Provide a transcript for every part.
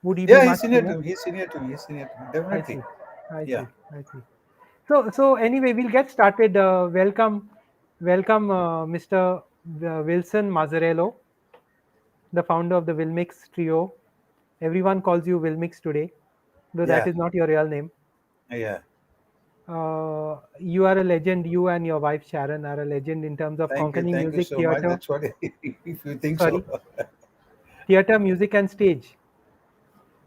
Would he be Yeah, he's much senior senior? to me. He's senior to me. He's senior to me. I Definitely. see. I Yeah. see. I see. So anyway, we'll get started. Welcome, Mr. Wilson Mazarello, the founder of the WilMix Trio. Everyone calls you WilMix today, though that Yeah. is not your real name. Yeah. You are a legend. You and your wife Sharon are a legend in terms of Thank you. Konkani Thank you music, so much. theater. That's what, if you think so. Sorry, theater, music, and stage.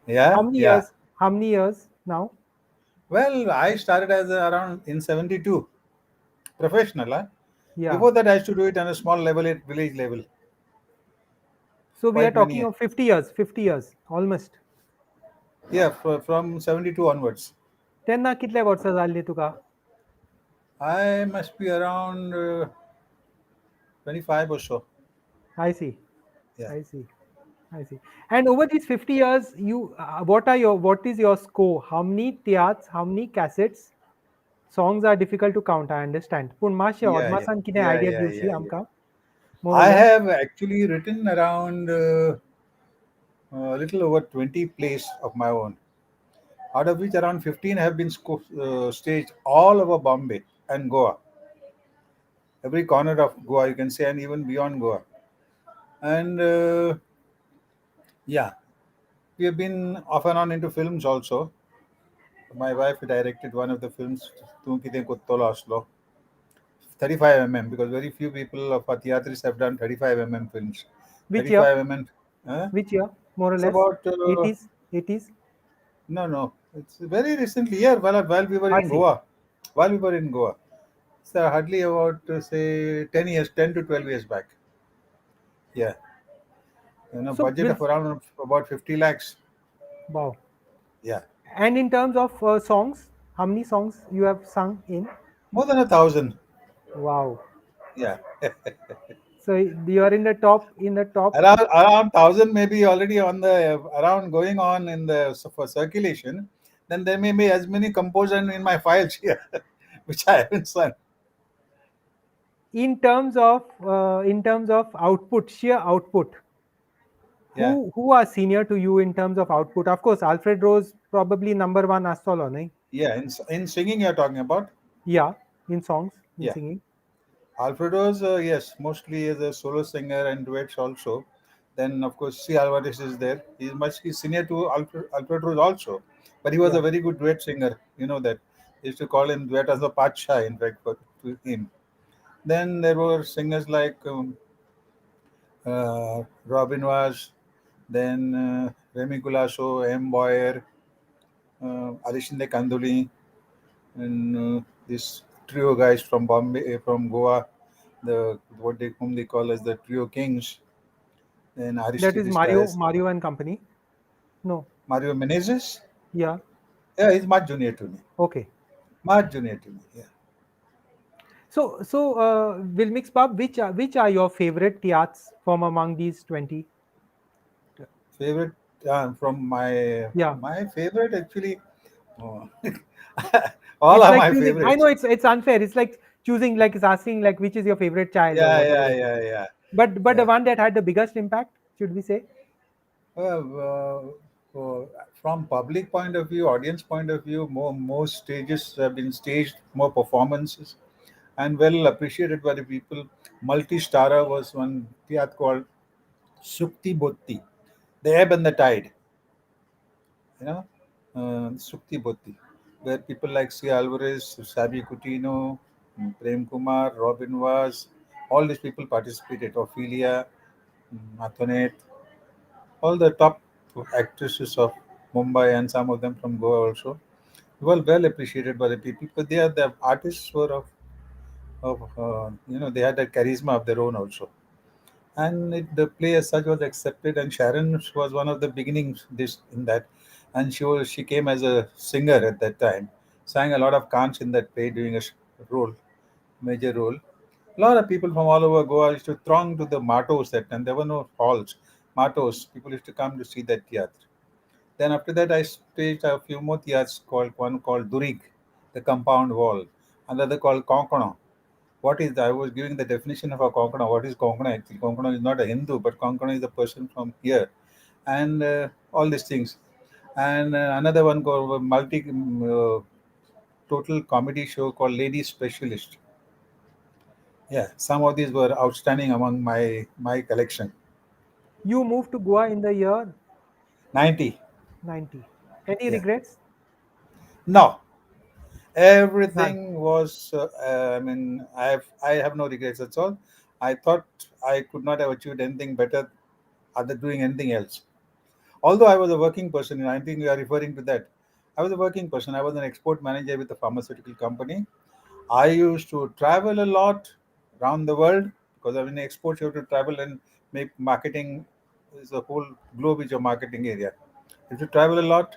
How Yeah. many Yeah. years? How many years now? Well, I started as around in 72, professional. Huh? Yeah. Before that, I used to do it on a small level, at village level, So we are quite many talking years. of 50 years. 50 years almost. Yeah, from 72 onwards. त्यांना कितले वर्सां जाल्ली तुका? I must be around 25 or so. I see. Yeah. I see. I see. And over these 50 years, what is your score? How many theats, how many cassettes? Songs are difficult to count, I understand. पूण मातशें Yeah, yeah, अदमासान कितें yeah, idea yeah, दिवशी yeah, yeah. आमकां more or I less? have actually written around a little over 20 plays of my own, out of which around 15 have been staged all over Bombay and Goa, every corner of Goa, you can say, and even beyond Goa. And yeah, we have been off and on into films also. My wife directed one of the films, Tu Kite Kuttola Oslo, 35 because very few people of our theatres have done 35 films. Which year? 35 huh? Which year? More or It's less? about 80s? 80s? no, no. It's very recently. Yeah, while we were I in see. Goa, while we were in Goa, so hardly about say 10 years, 10 to 12 years back. Yeah, So, budget of around about 50 lakhs. wow. Yeah, And in terms of songs, how many songs you have sung in? more than 1,000. Wow. Yeah, So you are in the top. around 1,000 maybe already on the around going on in the for circulation. Then there may be as many composers in my files here, which I haven't sung. In terms of output, sheer output, Yeah, who are senior to you in terms of output? Of course, Alfred Rose probably number one as solo, nahi? yeah. In singing, you're talking about. Yeah, in songs, in Yeah. singing. Alfredo's, yes, mostly as a solo singer and duets also. Then, of course, C. Alvarez is there. He's senior to Alfredo's also. But he was Yeah, a very good duet singer. You know that. They used to call him duet as the Pacha, in fact, to him. Then there were singers like Robin Was, then Remy Gulaso, M. Boyer, Alishinde Kanduli, and this trio guys from Bombay, from Goa, whom they call as the Trio Kings. Then that is Aristide Mario, Styles, Mario and company. No, Mario Menezes. yeah, Yeah, he's much junior to me. okay. Much junior to me. Yeah. Will mix Bob, which are your favorite theats from among these 20? Favorite from Yeah, my favorite actually. Oh, all it's are like my choosing. I know favorites. it's unfair. It's like choosing, like it's asking, like which is your favorite child or Yeah, whatever yeah, it is. yeah, yeah, But the yeah. one that had the biggest impact, should we say? From public point of view, audience point of view, more stages have been staged, more performances, and well appreciated by the people. Multi-starrer was one theatre called Sukti Botti, The Ebb and the Tide, you know, Sukti Botti, where people like C. Alvarez, Sabi Coutinho, Prem Kumar, Robin Was, all these people participated. Ophelia, Antoinette, all the top actresses of Mumbai and some of them from Goa also. Well appreciated by the people, but they are the artists were of they had a charisma of their own also. And the play as such was accepted. And Sharon was one of the beginnings this in that, and she came as a singer at that time, sang a lot of chants in that play, doing a role, major role. A lot of people from all over Goa used to throng to the Matos that time. There were no halls. Matos. People used to come to see that theatre. Then after that, I staged a few more theatres called one called Durig, the compound wall, another called Konkani. What is I was giving the definition of a Konkani. What is Konkani actually? Konkani is not a Hindu, but Konkani is a person from here, and all these things. and another one called total comedy show called Lady Specialist. Yeah, some of these were outstanding among my collection. You moved to Goa in the year 90. 90. Any Yeah. regrets? No, None. everything was. I mean, I have no regrets. That's all. I thought I could not have achieved anything better other doing anything else. Although I was a working person, and I think you are referring to that. I was a working person. I was an export manager with a pharmaceutical company. I used to travel a lot around the world because I mean, exports you have to travel and make marketing is a whole globe is your marketing area. You have to travel a lot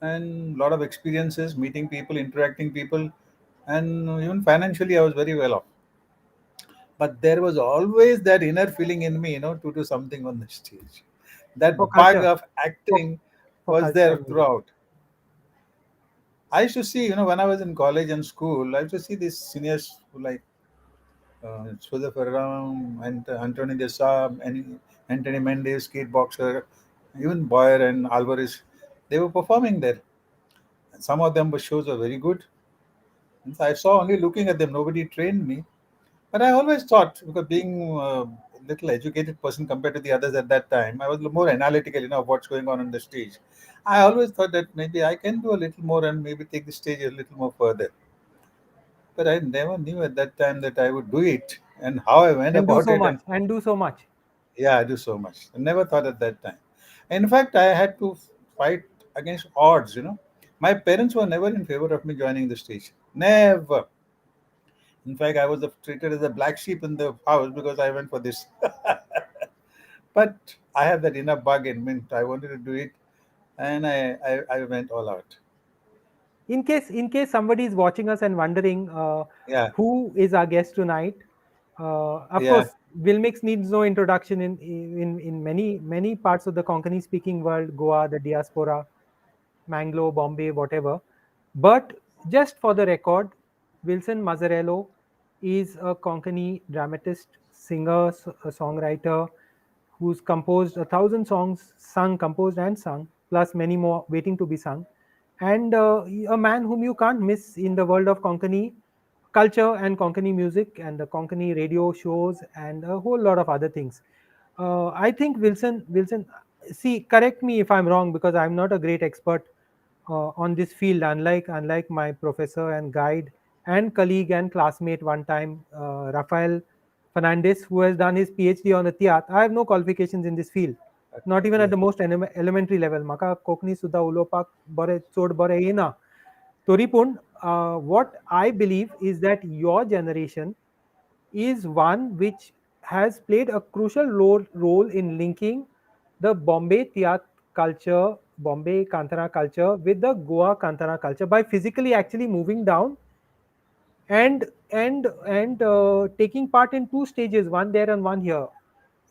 and a lot of experiences, meeting people, interacting people, and even financially I was very well off. But there was always that inner feeling in me, to do something on the stage. For That bug culture. of For, acting for was culture there and music. throughout. I used to see, when I was in college and school, I used to see these seniors who like Joseph Ferram and Anthony Dessa, and Anthony Mendes, Kate Boxer, even Boyer and Alvarez. They were performing there. And some of them, the shows were very good. And so I saw only looking at them. Nobody trained me. But I always thought, because being a little educated person compared to the others at that time, I was more analytical, of what's going on the stage. I always thought that maybe I can do a little more and maybe take the stage a little more further. But I never knew at that time that I would do it and how I went And do about so it. much. And And do so much. yeah, I do so much. I never thought at that time. In fact, I had to fight against odds. My parents were never in favor of me joining the stage. Never. In fact, I was treated as a black sheep in the house because I went for this. But I had that inner bug in me. I wanted to do it, and I went all out. In case somebody is watching us and wondering Yeah, who is our guest tonight, of yeah. course, Wilmix needs no introduction in many parts of the Konkani speaking world, Goa, the diaspora, Mangalore, Bombay, whatever. But just for the record, Wilson Mazarello is a Konkani dramatist, singer, a songwriter who's composed 1,000 songs, sung, composed, and sung, plus many more waiting to be sung. And a man whom you can't miss in the world of Konkani culture and Konkani music and the Konkani radio shows and a whole lot of other things. I think Wilson, see, correct me if I'm wrong because I'm not a great expert on this field, unlike my professor and guide and colleague and classmate one time, Rafael Fernandez, who has done his PhD on the Tiat. I have no qualifications in this field, not even at Yeah. the most elementary level. Maka Konkani सुद्धा उलोवपाक बरे चड बरें येना. तरी पूण what I believe is that your generation is one which has played a crucial role in linking the Bombay Tiyat culture, Bombay Kantara culture with the Goa Kantara culture by physically actually moving down and taking part in two stages, one there and one here.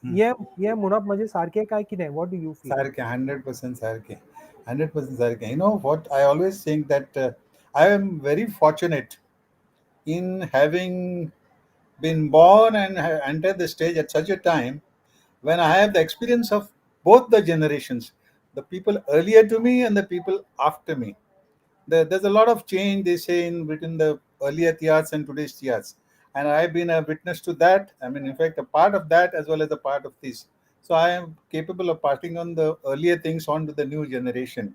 Hmm. ये मुनाफ म्हणजे सारखे काय की नाही? What do you feel? Sarke, 100% Sarke. 100% Sarke. You know what? I always think that I am very fortunate in having been born and entered the stage at such a time when I have the experience of both the generations, the people earlier to me and the people after me. There's a lot of change, they say, in between the earlier Tiyats and today's Tiyats. And I've been a witness to that. I mean, in fact, a part of that as well as a part of this. So I am capable of passing on the earlier things on to the new generation.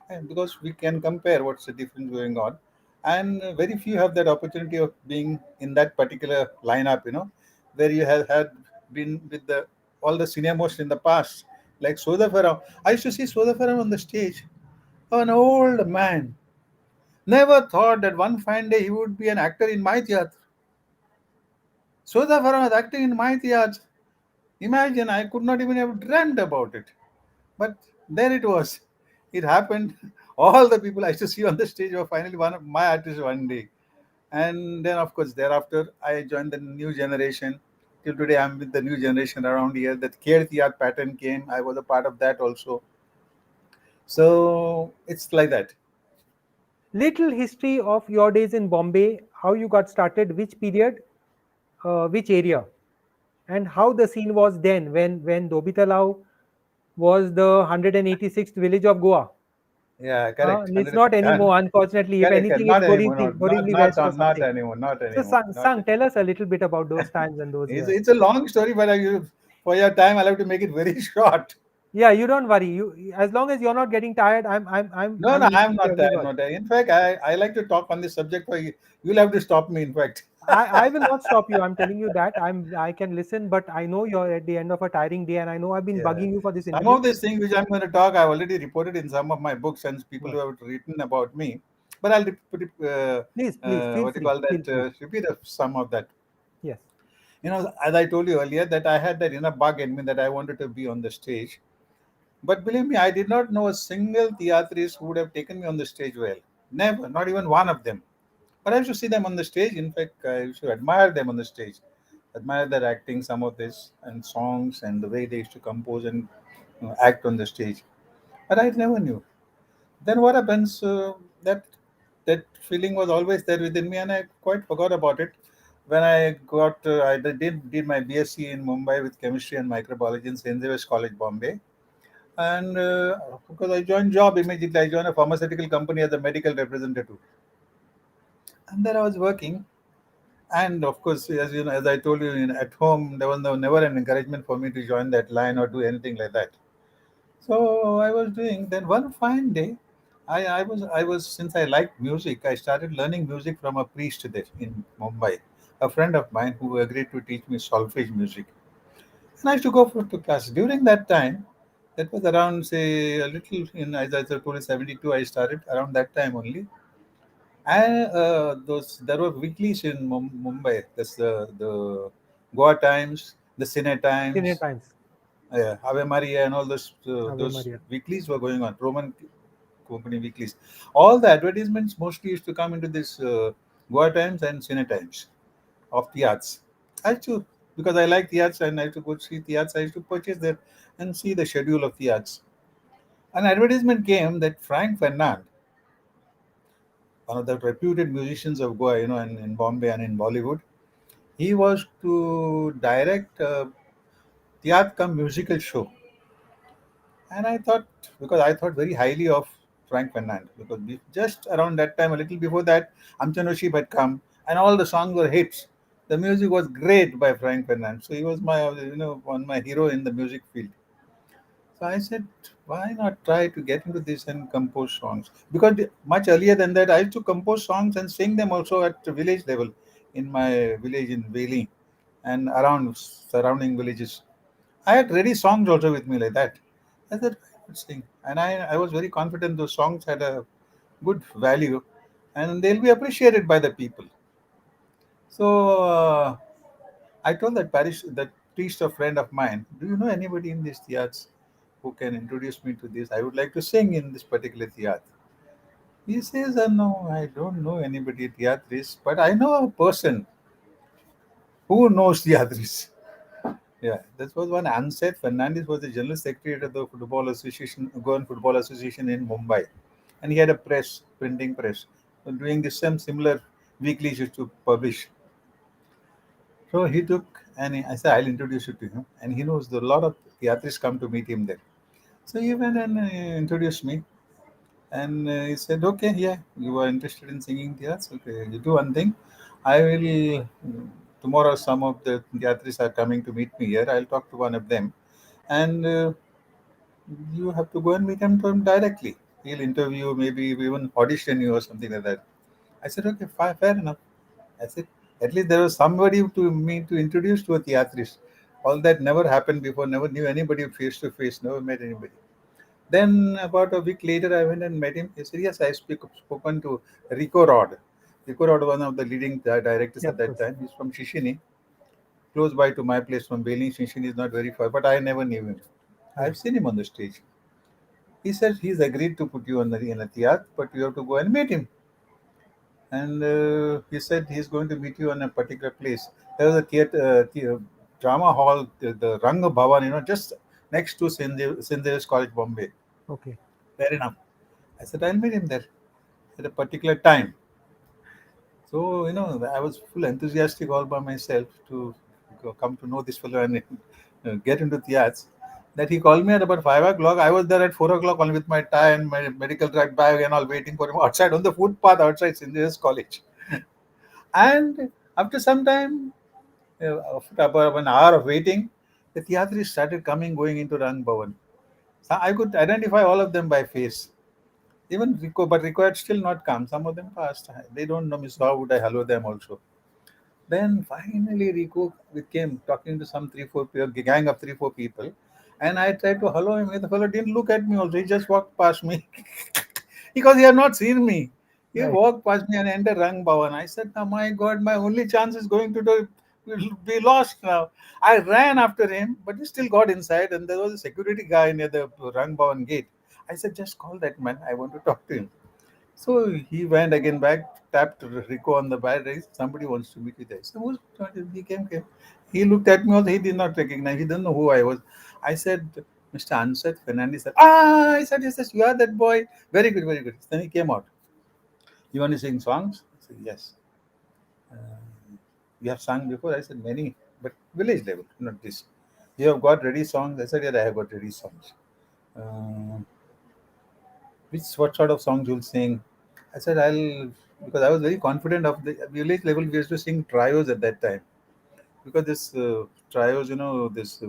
And because we can compare what's the difference going on. And very few have that opportunity of being in that particular lineup, where you have had been with the all the senior most in the past, like Soda Farah. I used to see Soda Farah on the stage, an old man. Never thought that one fine day he would be an actor in my theatre. Sudha Farhan was acting in my theatre. Imagine, I could not even have dreamt about it. But there it was. It happened. All the people I used to see on the stage were finally one of my artists one day. And then, of course, thereafter, I joined the new generation. Till today, I'm with the new generation around here. That Kher art pattern came. I was a part of that also. So it's like that. Little history of your days in Bombay, how you got started, which period, which area, and how the scene was then when Dobitalau was the 186th village of Goa. Yeah, correct. It's 100. not anymore, unfortunately. If Correct, correct. anything, it's Not anymore. Borivali West or Not something. anymore. Not So, anymore. Not Sang, anymore. tell us a little bit about those times and those years. It's a long story, but for your time, I'll have to make it very short. Yeah, you don't worry. You, as long as you're not getting tired, No, I'm no, I'm listening to not every tired. word. Not tired. In fact, I like to talk on this subject. For you, you'll have to stop me. In fact, I will not stop you. I'm telling you that I can listen, but I know you're at the end of a tiring day, and I know I've been yeah. bugging you for this Some interview. of these things which I'm going to talk, I've already reported in some of my books and people Yeah. who have written about me. But I'll Please, feel what do you free. call Feel that? free. Repeat of some of that. Yes. As I told you earlier, that I had that inner bug in me that I wanted to be on the stage. But believe me, I did not know a single theatrist who would have taken me on the stage well. Never, not even one of them. But I used to see them on the stage. In fact, I used to admire them on the stage, admire their acting, some of this, and songs, and the way they used to compose and act on the stage. But I never knew. Then what happens? That feeling was always there within me, and I quite forgot about it. When I did my BSc in Mumbai with chemistry and microbiology in St. Xavier's College, Bombay, and because I joined job immediately, I joined a pharmaceutical company as a medical representative, and there I was working. And of course, as you know, as I told you, at home there was never an encouragement for me to join that line or do anything like that. So I was doing. Then one fine day, I was since I liked music, I started learning music from a priest there in Mumbai, a friend of mine who agreed to teach me solfege music. And I used to go to class. During that time, that was around say a little in as I told you 72. I started around that time only. And those there were weeklies in Mumbai. That's the Goa Times, the Cine Dinner Times, times. Ave Maria, and all Ave those Maria. weeklies were going on. Roman company weeklies. All the advertisements mostly used to come into this Goa Times and Cine Times of the arts. I used to because I like the arts and I used to go see the arts. I used to purchase there and see the schedule of the arts. An advertisement came that Frank Fernand, one of the reputed musicians of Goa, in Bombay and in Bollywood, he was to direct a theatre cum musical show. And I thought, because I thought very highly of Frank Fernand, because just around that time, a little before that, Amchanoshib had come, and all the songs were hits. The music was great by Frank Fernand, so he was one my hero in the music field. So I said, why not try to get into this and compose songs? Because much earlier than that, I used to compose songs and sing them also at the village level in my village in Velim and around surrounding villages. I had ready songs also with me like that. I said, I would sing. And I was very confident those songs had a good value and they'll be appreciated by the people. So I told that priest, a friend of mine, do you know anybody in this theatre who can introduce me to this? I would like to sing in this particular theatre. He says, no, I don't know anybody theatrist, but I know a person who knows theatrist. Yeah, that was one answer. Fernandez was the general secretary of the Football Association, Goan Football Association in Mumbai, and he had a printing press, doing the same similar weeklies used to publish. So he took, and I said, I'll introduce you to him, and he knows a lot of theatrists come to meet him there. So he went and introduced me, and he said, okay, yeah, you are interested in singing theatres. Okay, you do one thing. I will tomorrow. Some of the theatrists are coming to meet me here. I'll talk to one of them and you have to go and meet him directly. He'll interview, maybe even audition you or something like that. I said, okay, fair enough. I said, at least there was somebody to me to introduce to a theatrist. All that never happened before, never knew anybody face to face, never met anybody. Then about a week later, I went and met him. He said, yes, I spoken to Rico Rod. Rico Rod, one of the leading directors Yeah, at of that course. time. He's from Shishini, close by to my place from Bailing. Shishini is not very far, but I never knew him. Yeah. I've seen him on the stage. He said he's agreed to put you on in a theatre, but you have to go and meet him. And he said he's going to meet you on a particular place. There was a drama hall, the Ranga Bhavan, just next to St. Xavier's College, Bombay. Okay. Fair enough. I said I'll meet him there at a particular time. So I was full enthusiastic all by myself to come to know this fellow and get into theatres. that he called me at about 5 o'clock. I was there at 4 o'clock only with my tie and my medical track bag and all, waiting for him outside on the footpath outside St. College. And after some time, after about an hour of waiting, the theatri started coming, going into Rang Bhavan. So I could identify all of them by face. Even Rico, but Rico had still not come. Some of them passed. They don't know me, so how would I hello them also? Then finally Rico came talking to some three, four people, gang of three, four people. And I tried to hello him. The fellow didn't look at me also. He just walked past me because he had not seen me. He Right. walked past me and entered Rang Bhavan. I said, oh my God, my only chance is going to will be lost now. I ran after him, but he still got inside. And there was a security guy near the Rang Bhavan gate. I said, just call that man. I want to talk to him. So he went again back, tapped Rico on the back. Somebody wants to meet you there. So he came. He looked at me also. He did not recognize. He didn't know who I was. I said, Mr. Ansat Fernandez said, I said, yes, you are that boy. Very good, very good. Then he came out. You want to sing songs? I said, yes. Uh, you have sung before? I said, many, but village level, not this. You have got ready songs? I said, yeah, I have got ready songs. Uh, what sort of songs you'll sing? I said, I'll, because I was very confident of the village level. We used to sing trios at that time because this trios, this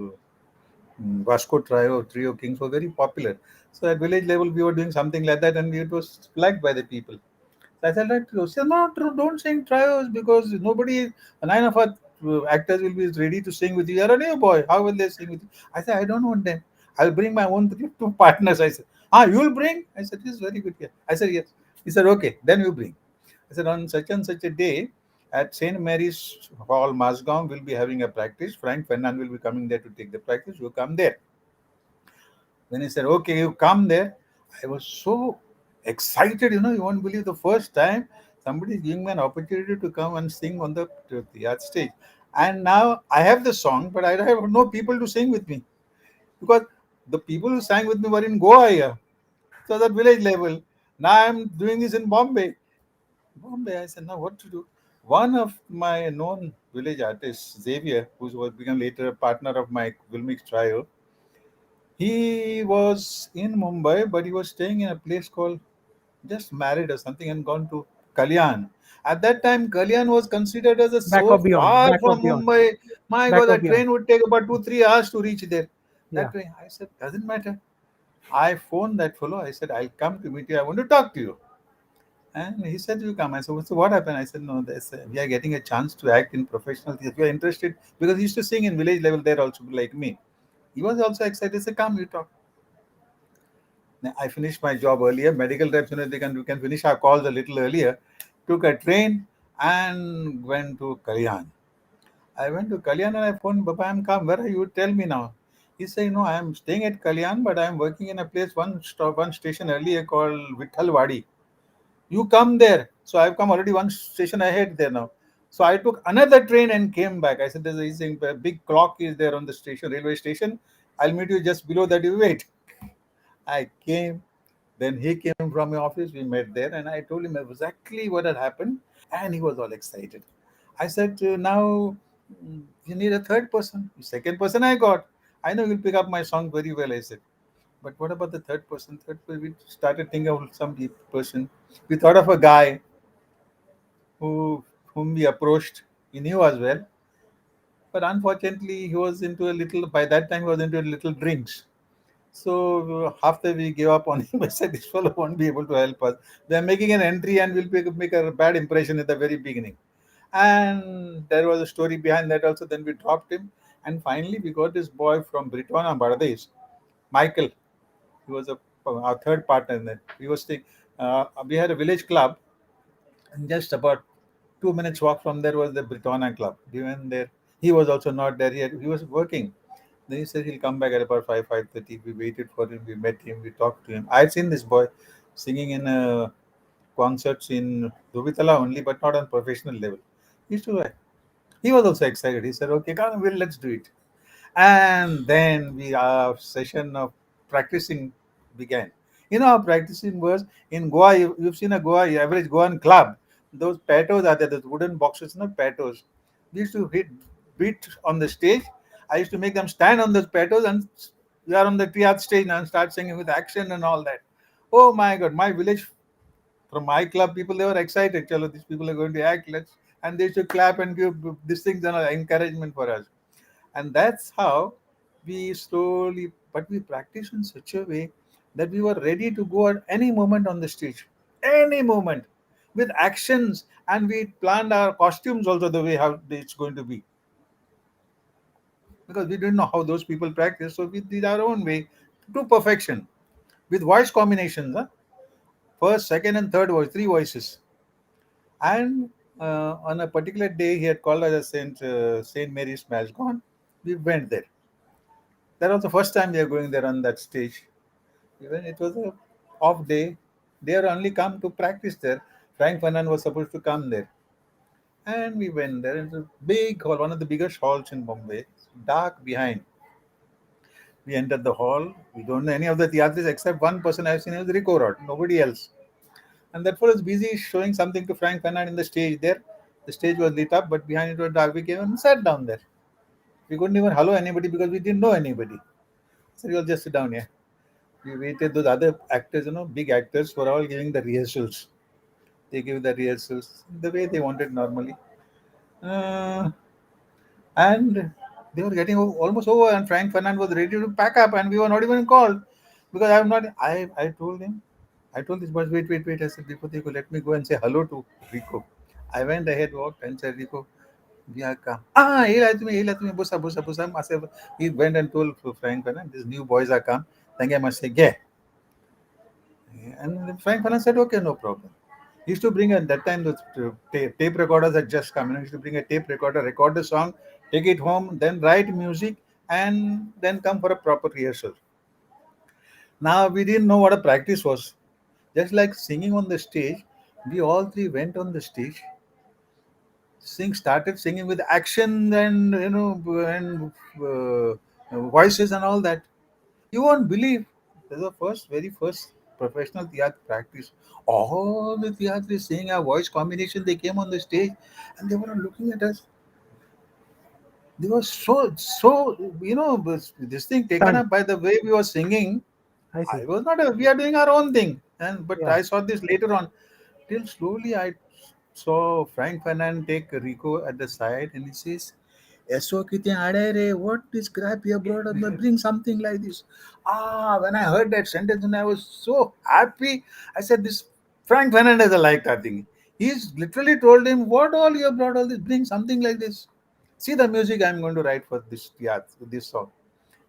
Vasco trio kings were very popular. So at village level, we were doing something like that, and it was liked by the people. So I said, like, she no, don't sing trios because nobody, nine of our actors will be ready to sing with you. You're a new boy. How will they sing with you? I said, I don't want them. I'll bring my own two partners. I said, you'll bring? I said, this is very good. Yeah. I said, yes. He said, okay, then you bring. I said, on such and such a day at St. Mary's Hall, Mazgaon, we'll be having a practice. Frank Fernand will be coming there to take the practice. You come there. When he said, okay, you come there, I was so excited, you won't believe the first time somebody is giving me an opportunity to come and sing on the art stage. And now I have the song, but I have no people to sing with me because the people who sang with me were in Goa here. So that village level. Now I'm doing this in Bombay. Bombay, I said, now what to do? One of my known village artists, Xavier, who become later a partner of my WilMix Trio, he was in Mumbai, but he was staying in a place called just married or something and gone to Kalyan. At that time, Kalyan was considered as a Back so or beyond. far Back or from beyond. Mumbai. My Back God, or that beyond. train would take about 2-3 hours to reach there. Yeah. That train, I said, doesn't matter. I phoned that fellow. I said, I'll come to meet you. I want to talk to you. And he said, you come. I said, so what happened? I said, no, we are getting a chance to act in professional theatre. We are interested because he used to sing in village level there also, like me. He was also excited. He said, come, you talk. I finished my job earlier. Medical reps, we can finish our calls a little earlier. Took a train and went to Kalyan. I went to Kalyan and I phoned Baba, I'm come. Where are you? Tell me now. He said, no, I am staying at Kalyan, but I am working in a place one station earlier called Vithalwadi. You come there. So I've come already one station ahead there now. So I took another train and came back. I said, a big clock is there on the station, railway station. I'll meet you just below that. You wait. I came. Then he came from my office. We met there, and I told him exactly what had happened, and he was all excited. I said, "Now you need a third person. The second person I got. I know you'll pick up my song very well." I said, "But what about the third person? Third person." We started thinking of some person. We thought of a guy whom we approached. He knew as well, but unfortunately, he was into a little. By that time, he was into a little drinks. So after we gave up on him, I said, this fellow won't be able to help us. They are making an entry and will make a bad impression at the very beginning. And there was a story behind that also. Then we dropped him. And finally, we got this boy from Britwana, Bangladesh, Michael. He was our third partner in that. We had a village club, and just about 2 minutes walk from there was the Britwana club. We went there. He was also not there yet. He was working. Then he said he'll come back at about 5:30. We waited for him. We met him. We talked to him. I had seen this boy singing in concerts in Dubitala only, but not on professional level. He used to. He was also excited. He said, "Okay, come, well, let's do it." And then our session of practicing began. You know how practicing was in Goa. You've seen a Goa average Goan club. Those patos are there, those wooden boxes, no patos. We used to hit beat on the stage. I used to make them stand on those patos and We are on the theatre stage now and start singing with action and all that. Oh my God, my village, from my club people, they were excited. Chalo, these people are going to act. Let's, and they should clap and give these things and encouragement for us. And that's how we slowly, but we practiced in such a way that we were ready to go at any moment on the stage, any moment, with actions, and we planned our costumes also the way how it's going to be, because we didn't know how those people practice, so we did our own way to perfection with voice combinations. Huh? First, second, and third voice, three voices. And on a particular day, he had called us as Saint Mary's Mass Gone. We went there. That was the first time we were going there on that stage. Even it was a off day. They had only come to practice there. Frank Fernandez was supposed to come there. And we went there. It's a big hall, one of the biggest halls in Bombay. Dark behind. We entered the hall. We don't know any of the theatres except one person I've seen, it was Rico Rod, nobody else. And that fellow was busy showing something to Frank Fernandez in the stage there. The stage was lit up, but behind it was dark. We came and sat down there. We couldn't even hello anybody because we didn't know anybody. So we all just sit down here. We waited. Those other actors, big actors, were all giving the rehearsals. They give the rehearsals the way they wanted normally. Uh, and they were getting almost over, and Frank Fernand was ready to pack up, and we were not even called because I'm not. I told him, I told this boy, wait. I said, Rico, let me go and say hello to Rico. I went ahead, walked, and said, Rico, we are come. Ah, he let me, busa. He went and told Frank Fernand, these new boys are come. Then I must say, yeah. And Frank Fernand said, okay, no problem. He used to bring at that time the tape recorders had just come. He used to bring a tape recorder, record the song, take it home, then write music, and then come for a proper rehearsal. Now we didn't know what a practice was. Just like singing on the stage, we all three went on the stage, started singing with action and and voices and all that. You won't believe. This is the very first professional theatre practice. All the theatre is saying our voice combination. They came on the stage and they were looking at us. They were this thing taken Stunned. up by the way we were singing. I I see. was not. We are doing our own thing, and but Yeah. I saw this later on. Till slowly I saw Frank Fernand take Rico at the side, and he says, "Eso kite re, what this crap you brought up? Bring something like this." Ah, when I heard that sentence, and I was so happy. I said, "This Frank Fernandez, I like that thing." He's literally told him, "What all you have brought all this? Bring something like this. See the music I'm going to write for this song."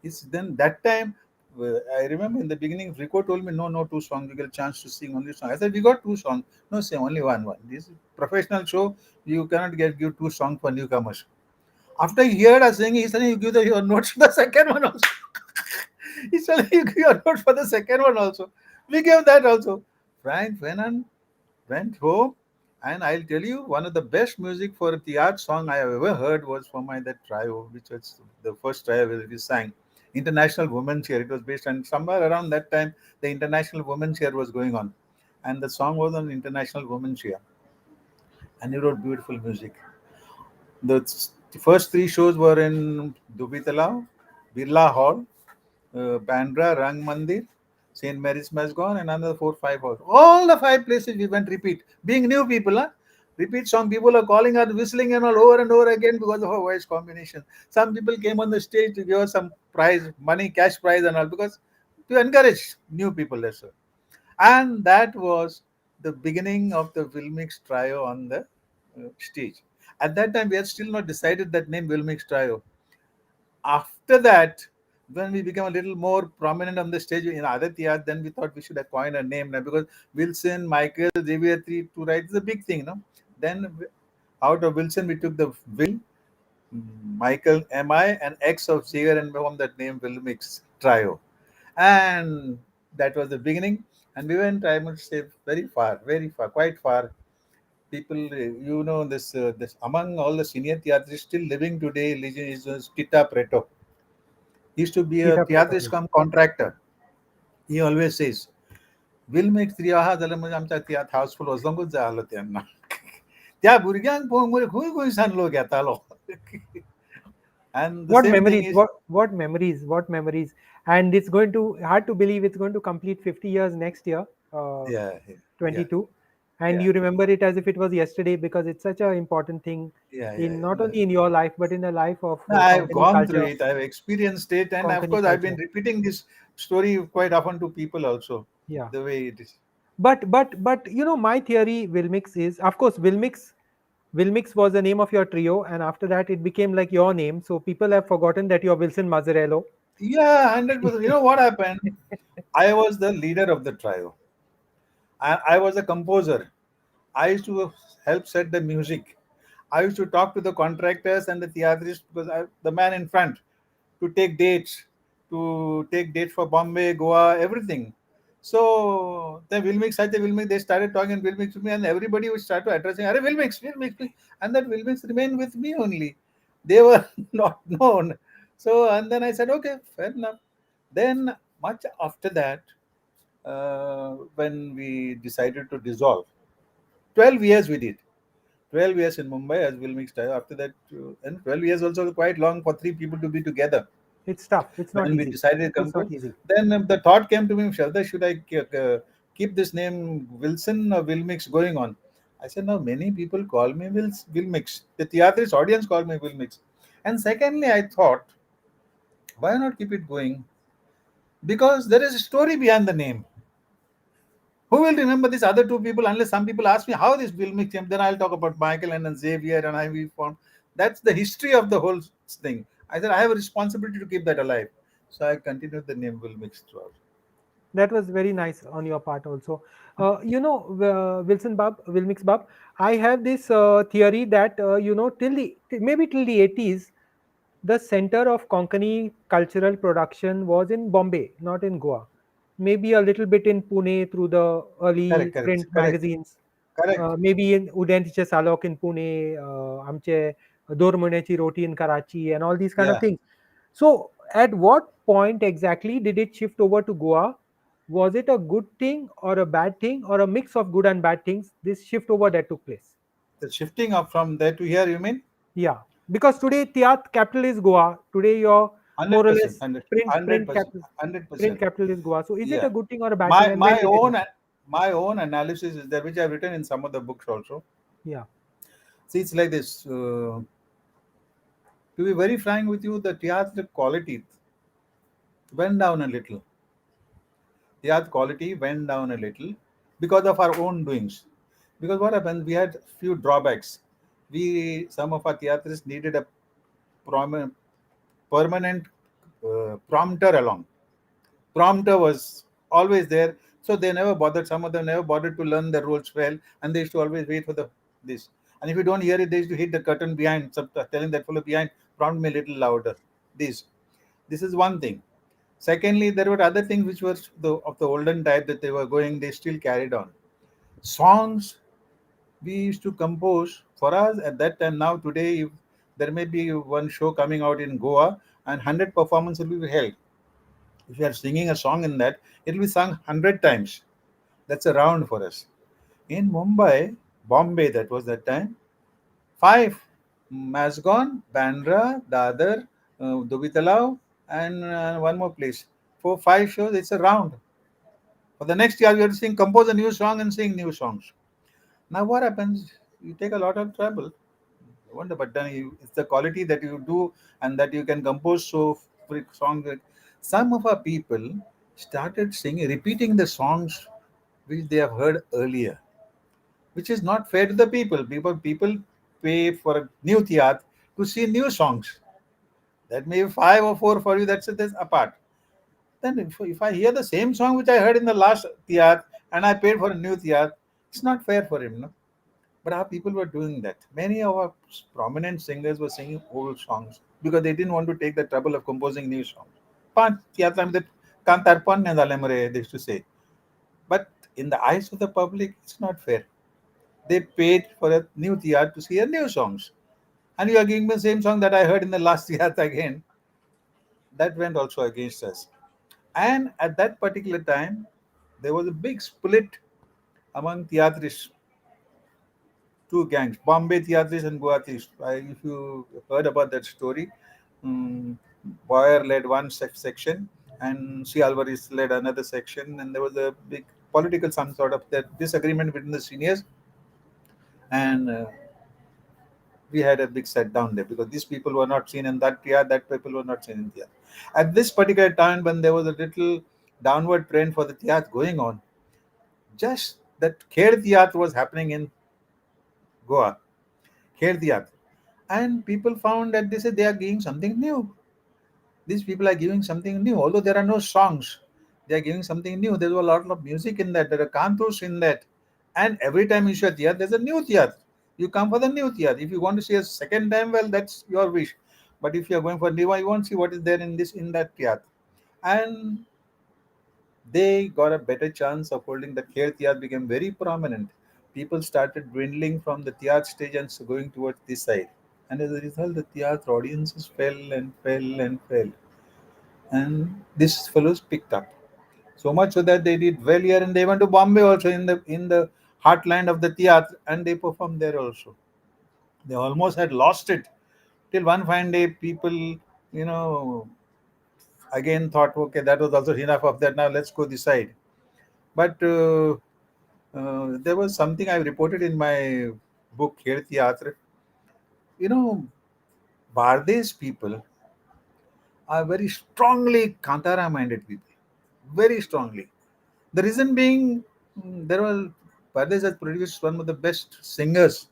It's then that time. I remember in the beginning, Rico told me, no, two songs. You get a chance to sing only song. I said, we got two songs. No, say only one. This is professional show. You cannot give two songs for newcomers. After he heard us singing, he said, you give your notes for the second one also. He said, you give your notes for the second one also. We gave that also. Frank Venan went home, and I'll tell you, one of the best music for a theatre song I have ever heard was for my that trio, which was the first trio where we sang. International Women's Year. It was based on somewhere around that time. The International Women's Year was going on, and the song was on International Women's Year. And he wrote beautiful music. The first three shows were in Dubitala, Birla Hall, Bandra, Rang Mandir, St. Mary's Masgon, and another 4, 5 halls. All the 5 places we went repeat. Being new people, huh? Repeat song. People are calling us, whistling and all over and over again because of our voice combination. Some people came on the stage to give us some prize, money, cash prize and all because to encourage new people. That's all. And that was the beginning of the WilMix Trio on the stage. At that time, we had still not decided that name WilMix Trio. After that, when we became a little more prominent on the stage in other theatre, then we thought we should have coined a name now because Wilson, Michael, Xavier, three to write is a big thing, no? Then out of Wilson, we took the Will, Michael, MI, and X of Xavier, and formed that name WilMix Trio. And that was the beginning. And we went, I must say, very far, quite far. People, this among all the senior theatrists still living today, legend is Tita Preto. He used to be a Peter Prato. theatrist cum contractor. He always says, WilMix Trio हा झालं म्हणजे आमचा theatre housefull वचलंकूच जाय आलो त्यांना त्या भुरग्यांक पळोवंक मरे खंय सान लोक येतालो. And the What same thing memories? is What memories? What memories? and it's going to, hard to believe, it's going to complete 50 years next year, Yeah, yeah, 22. And yeah, you remember it as if it was yesterday, because it's such an important thing yeah, yeah. in, not No, only in your life but in the life of no, I've Konkani gone through culture. it. I've experienced it, and of Konkani course, I've been culture. repeating this story quite often to people also. Yeah. The way it is. But my theory, Wilmix, is, of course, Wilmix was the name of your trio, and after that it became like your name. So people have forgotten that you're Wilson Mazarello. Yeah, 100%. You know what happened? I was the leader of the trio. I was a composer. I used to help set the music. I used to talk to the contractors and the theatrists because the man in front to take dates for Bombay, Goa, everything. So the WilMix, such a WilMix, they started talking WilMix to me, and everybody would start to addressing, "Arey WilMix, WilMix," and that WilMix remained with me only. They were not known. So and then I said, okay, fair enough. Then much after that, when we decided to dissolve, 12 years we did. 12 years in Mumbai as WilMix Trio. After that, and 12 years also quite long for three people to be together. It's tough. It's not When we easy. decided to It's compose, not easy. then the thought came to me, Sharda, should I keep this name Wilson or WilMix going on? I said, no, many people call me WilMix. The theatrics audience call me WilMix. And secondly, I thought, why not keep it going? Because there is a story behind the name. Who will remember these other two people unless some people ask me how this WilMix came? Then I'll talk about Michael and Xavier and how we formed. That's the history of the whole thing. I said, I have a responsibility to keep that alive. So I continued the name WilMix throughout. That was very nice on your part also. Wilmix Bab, I have this theory that, maybe till the 80s, the center of Konkani cultural production was in Bombay, not in Goa. Maybe a little bit in Pune through the Correct, early correct, print correct, magazines. correct. Maybe in Udayantiचे Salok in Pune, आमचे दोर महिन्याची Roti in Karachi, and all these kind of Yeah, things. So, at what point exactly did it shift over to Goa? Was it a good thing or a bad thing, or a mix of good and bad things? This shift over that took place. the shifting up from there to here, you mean? Yeah, because today Tiat capital is Goa. Today your more or 100%, less 100, print 100%, capital, print 100%. capital is Goa. So is it Yeah. a good thing or a bad thing, My and when my did it own happen? my own analysis is there, which I've written in some of the books also. Yeah, See, it's like this. To be very frank with you, the theatre quality went down a little. The art quality went down a little because of our own doings. Because what happened, we had few drawbacks. We some of our theatres needed a prominent, permanent prompter along. Prompter was always there, so they never bothered. Some of them never bothered to learn the roles well, and they used to always wait for the this. And if you don't hear it, they used to hit the curtain behind, telling that fellow behind, prompt me a little louder. This, this is one thing. Secondly, there were other things which were of the olden type that they were going, they still carried on. Songs we used to compose for us at that time. Now, today, if there may be one show coming out in Goa and 100 performances will be held. If you are singing a song in that, it will be sung 100 times. That's a round for us. In Mumbai, Bombay, that was that time, five: Mazgon, Bandra, Dadar, Dubitalau, and one more place. For 5 shows, it's a round. For the next year, you have to sing, compose a new song and sing new songs. Now, what happens? You take a lot of trouble. I wonder, but then it's the quality that you do and that you can compose so songs. That some of our people started singing, repeating the songs which they have heard earlier, which is not fair to the people. People pay for a new theatre to see new songs. That may be five or four for you. That's apart. Then if I hear the same song which I heard in the last theatre and I paid for a new theatre, it's not fair for him, no? But our people were doing that. Many of our prominent singers were singing old songs because they didn't want to take the trouble of composing new songs. Pan theatre that Kantar pan they used to say. But in the eyes of the public, it's not fair. They paid for a new theatre to hear new songs. And you are giving me the same song that I heard in the last theatre again. That went also against us. And at that particular time, there was a big split among theatrists, two gangs, Bombay theatrists and Goa theatrists. If you heard about that story, um, Boyer led one section and C. Alvarez led another section, and there was a big political some sort of that disagreement between the seniors, and we had a big set down there because these people were not seen in that year, that people were not seen in the. At this particular time, when there was a little downward trend for the Tiyat going on, just that Kher Tiyat was happening in Goa, Kher Tiyat, and people found that they are giving something new. These people are giving something new, although there are no songs. They are giving something new. There's a lot of music in that. There are cantos in that, and every time you see a Tiyat, there's a new Tiyat. You come for the new Tiyat. If you want to see a second time, well, that's your wish. But if you are going for new, you won't see what is there in this in that Tiyat. And they got a better chance of holding the Kher Tiyat became very prominent. People started dwindling from the Tiyat stage and going towards this side. And as a result, the Tiyat audiences fell and fell and fell. And these fellows picked up. So much so that they did well here and they went to Bombay also in the heartland of the Tiyat and they performed there also. They almost had lost it till one fine day people, again thought, okay, that was also enough of that. Now let's go this side. But there was something I reported in my book here, Theatre. You know, Bardez people are very strongly Kantara minded people. Very strongly. The reason being, there were Bardez has produced one of the best singers.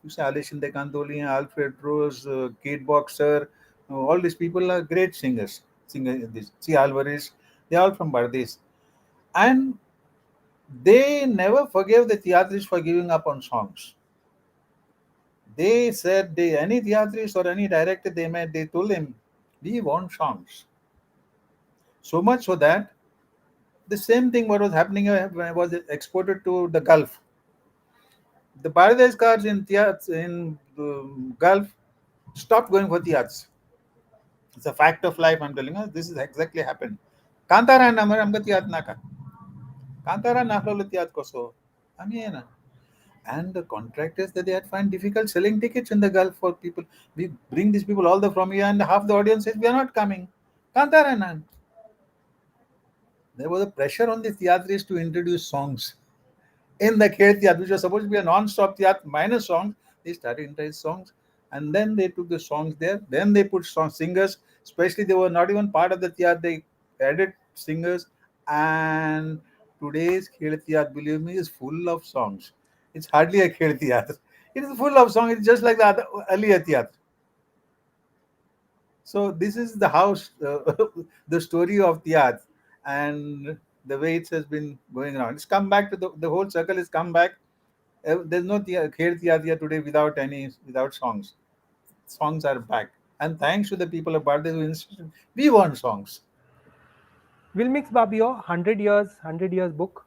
You say Alishin Dekandoli, Alfred Rose, Kate Boxer, all these people are great singers. This C. Alvarez, they are all from Bardez. And they never forgave the theatrists for giving up on songs. They said any theatrist or any director they met, they told him, we want songs. So much so that the same thing what was happening was exported to the Gulf. The Bangladesh cars in theaters in Gulf stopped going for theaters. It's a fact of life. I'm telling you, this is exactly happened. Kantara na amga tiyat naka. Kantara naklolo tiyat koso. Amina. And the contractors that they had find difficult selling tickets in the Gulf for people. We bring these people all the from here, and half the audience says we are not coming. Kantaranan. There was a pressure on the theatres to introduce songs in the Kher Theatre, which was supposed to be a non-stop theatre minus songs. They started introducing songs, and then they took the songs there. Then they put singers, especially they were not even part of the theatre. They added singers, and today's Kher Theatre, believe me, is full of songs. It's hardly a Kher Theatre. It is full of songs. It's just like the other, earlier theatre. So this is the house, the story of theatre, and the way it has been going around. It's come back to the whole circle is come back. There's no Kher Theatre today without songs. Songs are back, and thanks to the people of Bhardev who insisted, we want songs. WilMix Babio, 100 years book.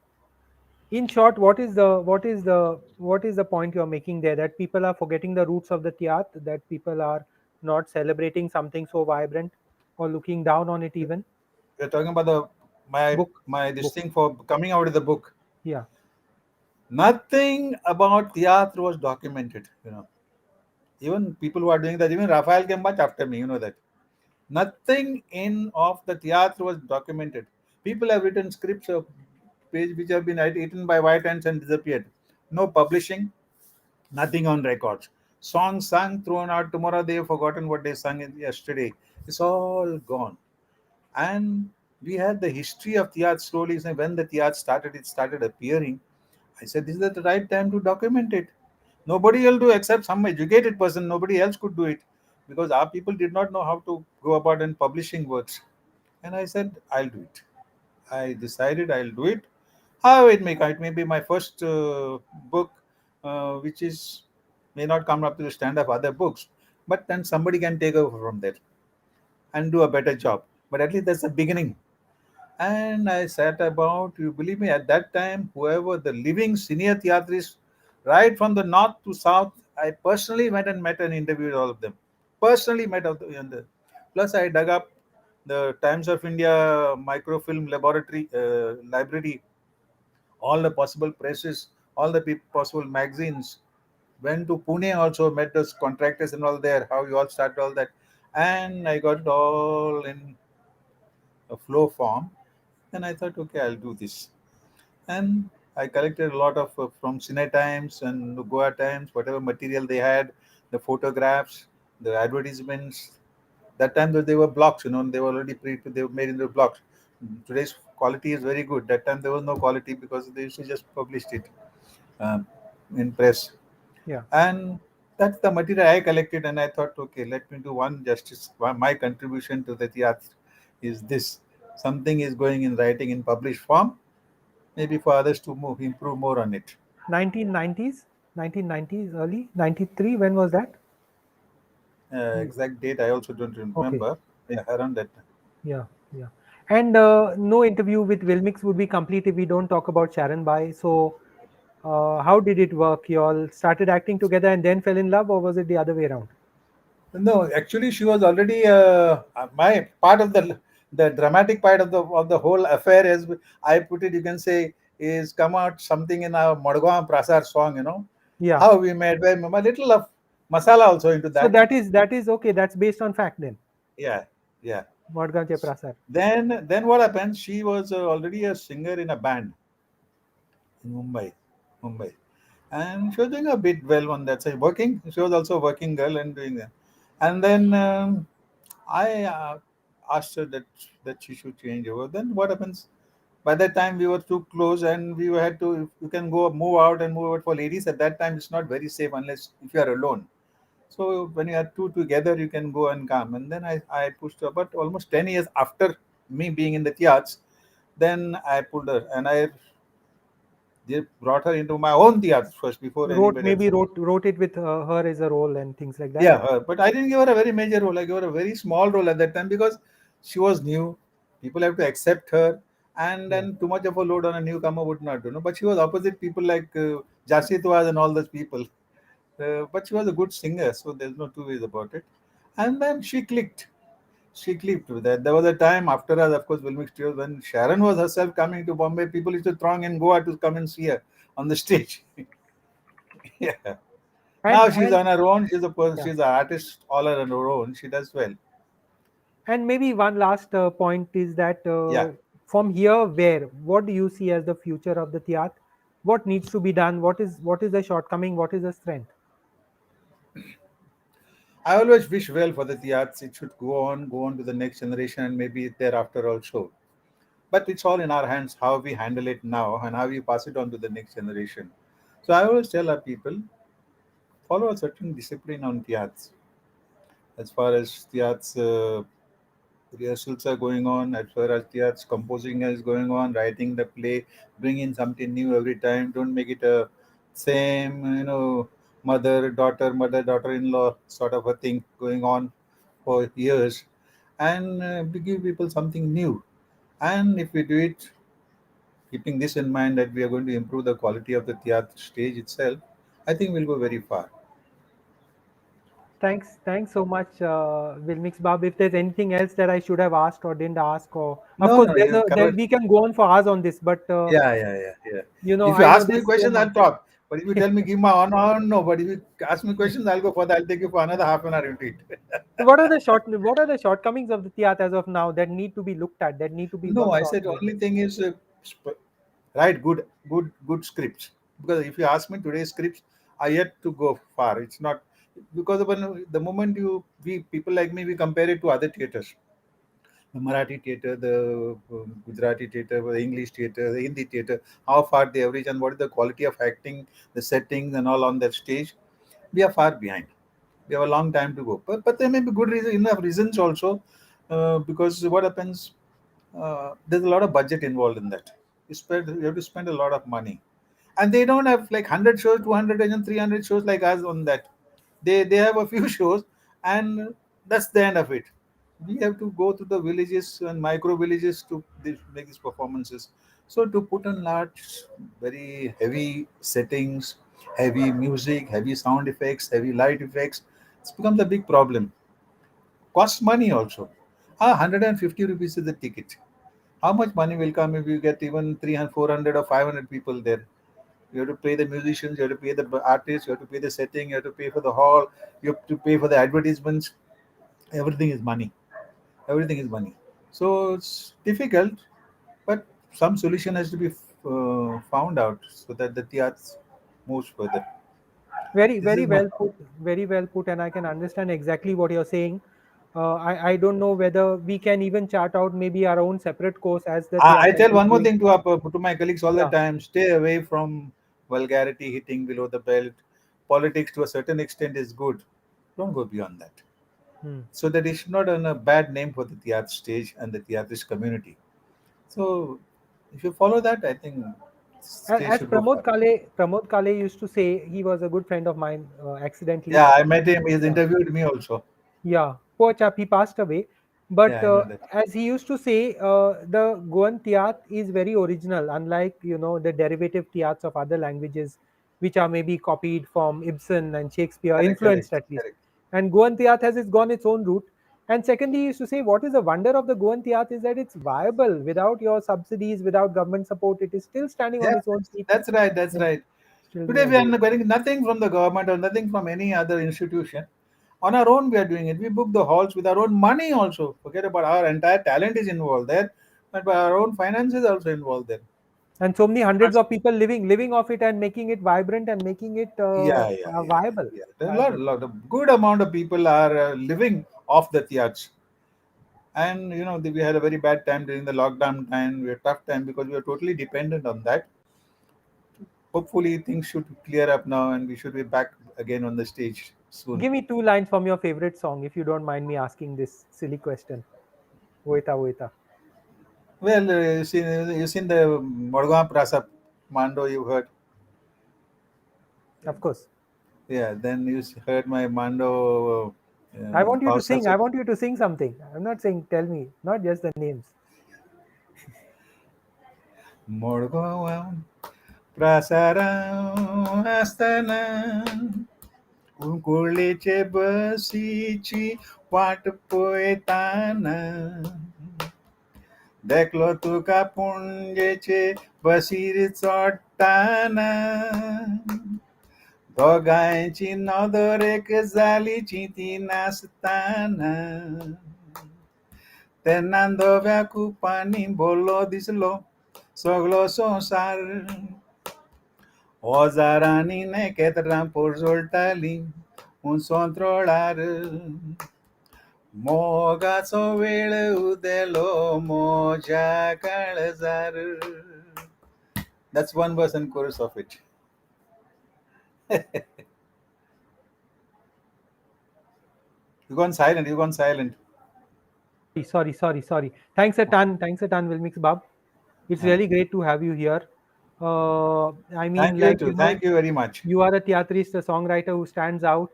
In short, what is the point you're making there? That people are forgetting the roots of the tiyat, that people are not celebrating something so vibrant or looking down on it even. We're talking about the my Book, my this book. thing for coming out of the book. Yeah. Nothing about theatre was documented. Even people who are doing that, even Raphael came much after me. You know that. Nothing in of the theatre was documented. People have written scripts of page which have been eaten by white ants and disappeared. No publishing, nothing on records. Songs sung, thrown out. Tomorrow they have forgotten what they sung yesterday. It's all gone. And we had the history of theatre slowly. So when the theatre started, it started appearing. I said, this is the right time to document it. Nobody will do except some educated person. Nobody else could do it because our people did not know how to go about in publishing works. And I said, I'll do it. I decided I'll do it. How it may be my first book, which is may not come up to the stand of other books, but then somebody can take over from there and do a better job. But at least that's the beginning. And I sat about, you believe me, at that time, whoever the living senior theatrists, right from the north to south, I personally went and met and interviewed all of them. Personally met all the. Plus, I dug up the Times of India microfilm laboratory library, all the possible presses, all the possible magazines. Went to Pune also, met those contractors and all there, how you all started all that. And I got it all in a flow form. Then I thought, okay, I'll do this. And I collected a lot of from Cine Times and Goa Times, whatever material they had, the photographs, the advertisements. That time that they were blocks, they were already they were made into blocks. Today's quality is very good. That time there was no quality because they used to just publish it um, in press. Yeah. And that's the material I collected, and I thought, okay, let me do one justice. My contribution to the theatre is this. Something is going in writing in published form, maybe for others to improve more on it. 1990s, 1990s, early 93. When was that? You- Exact date I also don't Okay. remember. Yeah, around that time. Yeah. Yeah. And no interview with Wilmix would be complete if we don't talk about Sharon Bai. So, how did it work? You all started acting together and then fell in love, or was it the other way around? No, actually, she was already my part of the dramatic part of the whole affair. As I put it, you can say, is come out something in our Madgaon Prasar song. Yeah. How we made a little of masala also into So that. that is okay. That's based on fact then. Yeah, yeah. Vodka Prasar. Then what happened? She was already a singer in a band in Mumbai, and she was doing a bit well on that side. Working, she was also a working girl and doing that. And then I asked her that she should change over. Then what happens? By that time we were too close, and we had to. You can go move out and move out for ladies at that time. It's not very safe unless if you are alone. So when you are two together, you can go and come. And then I pushed her. But almost 10 years after me being in the theaters, then I pulled her and I brought her into my own theaters first before Wrote anybody else. maybe wrote it with her as a role and things like that. Yeah, her. But I didn't give her a very major role. I gave her a very small role at that time because she was new. People have to accept her, and Yeah. then too much of a load on a newcomer would not do. No, but she was opposite people like Jasit was and all those people. But she was a good singer, so there's no two ways about it. And then she clicked. She clicked with that. There was a time after us, of course, WilMix Trio, when Sharon was herself coming to Bombay, people used to throng and Goa to come and see her on the stage. Yeah. And Now she's on her own. She's a person. yeah. She's an artist all on her own. She does well. And maybe one last point is that Yeah. from here, what do you see as the future of the theatre? What needs to be done? What is the shortcoming? What is the strength? I always wish well for the theatre. It should go on to the next generation, and maybe thereafter also. But it's all in our hands how we handle it now and how we pass it on to the next generation. So I always tell our people follow a certain discipline on theatre. As far as theatre's rehearsals are going on, as far as theatre's composing is going on, writing the play, bring in something new every time. Don't make it a same, mother daughter in law sort of a thing going on for years, and we give people something new. And if we do it, keeping this in mind that we are going to improve the quality of the theatre stage itself, I think we'll go very far. Thanks so much, Wilmix Bab. If there's anything else that I should have asked or didn't ask, or of No, course, no, you there covered. we can go on for hours on this, but Yeah. If you I know ask me there's so questions, much. I'll talk. But if you tell me give my honor, no. But if you ask me questions, I'll go further. I'll take you for another half an hour into it. So what are the shortcomings of the theatre as of now that need to be looked at, that need to be No, worked I on said a little only bit? thing is write good scripts. Because if you ask me today's scripts are yet to go far. It's not because of the moment we people like me we compare it to other theaters, the Marathi theater, the Gujarati theater, the English theater, the Hindi theater, how far they average and what is the quality of acting, the settings and all on that stage. We are far behind. We have a long time to go. But there may be good reason, enough reasons also, because what happens, there's a lot of budget involved in that. You have to spend a lot of money, and they don't have like 100 shows, 200 and 300 shows like us on that. They have a few shows, and that's the end of it. We have to go to the villages and micro villages to make these performances. So to put on large, very heavy settings, heavy music, heavy sound effects, heavy light effects, it's becomes a big problem. Costs money also. 150 rupees is the ticket. How much money will come if you get even 300, 400 or 500 people there? You have to pay the musicians, you have to pay the artists, you have to pay the setting, you have to pay for the hall, you have to pay for the advertisements. Everything is money. Everything is money. So it's difficult, but some solution has to be found out so that the theatre moves further. Very, This very is my. well put. Very well put, and I can understand exactly what you're saying. I don't know whether we can even chart out maybe our own separate course as the I theatre tell is one more doing. thing to my colleagues all the Yeah. time: stay away from vulgarity, hitting below the belt. Politics to a certain extent is good. Don't go beyond that. Hmm. So that it should not earn a bad name for the theatre stage and the theatrist community. So if you follow that, I think stage As should go far. Pramod Kale used to say, he was a good friend of mine, accidentally. Yeah, I met him. He's Yeah. interviewed me also. Yeah, poor chap, he passed away. But Yeah, I know that. as he used to say, the Goan Tiat is very original, unlike the derivative Tiats of other languages, which are maybe copied from Ibsen and Shakespeare, Correct, influenced correct, at least. correct. And Goan Tiat has gone its own route. And secondly, he used to say, what is the wonder of the Goan Tiat is that it's viable without your subsidies, without government support. It is still standing on Yeah, its own feet that's right. That's and right. still doing Today a we are great. not getting nothing from the government or nothing from any other institution. On our own, we are doing it. We book the halls with our own money also. Forget about our entire talent is involved there, but our own finances also involved there. And so many hundreds That's- of people living off it and making it vibrant and making it Yeah, yeah, yeah, viable. yeah. There are a Viable. lot of good amount of people are living off the theatre. And we had a very bad time during the lockdown time. We had a tough time because we were totally dependent on that. Hopefully, things should clear up now, and we should be back again on the stage soon. Give me two lines from your favorite song, if you don't mind me asking this silly question. Oita Oita. Well, you seen the Morgan Prasap Mando you heard. Of course. Yeah, then heard my Mando I want you to sing. I Salcete. want you to sing something. I'm not saying tell me, not just the names. Morgan Prasarão Astana Unculice băsici Poate poetana देखलो तुका पुंजेचे बसीर चोट्टाना दोगांयची नदरेक जालीची ती नाचताना तेन्ना धव्या कुपांनी भरलो दिसलो सगलो संवसार ओजारांनी नेकेत्रां पोरजोळटालीं उंचोंत्रोळार मोगाचो वेळ उदेलो मोज्या काळजार. That's one verse and chorus of it. You gone silent. You gone silent. Sorry. Thanks a ton. Thanks a ton, Wilmix Bab. It's Yeah. really great to have you here. I Thank mean, you like, too. Thank you very much. you are a theatrist, a songwriter who stands out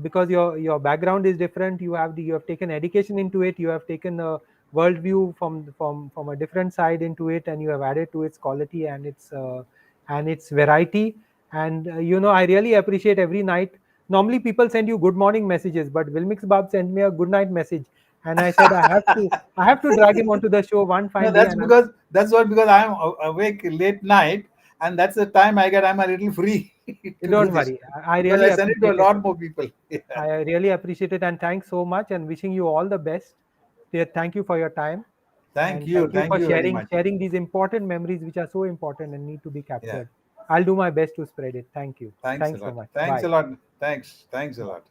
because your background is different. You have taken education into it. You have taken a worldview from a different side into it, and you have added to its quality and its variety. And I really appreciate every night. Normally, people send you good morning messages, but Wilmix Bab sent me a good night message, and I said I have to drag him onto the show one No, fine day, that's and because that's what because I'm awake late night, and that's the time I get. I'm a little free to do don't this worry. I because really I send it to a appreciate it. lot more people. Yeah. I really appreciate it and thanks so much and wishing you all the best. Dear, thank you for your time Thank and you. thank you Thank for you very sharing much. sharing these important memories which are so important and need to be Yeah. captured. I'll do my best to spread it. Thank you. Thanks a Thanks so lot. much. Thanks Bye. a lot. Thanks. Thanks a Bye. lot.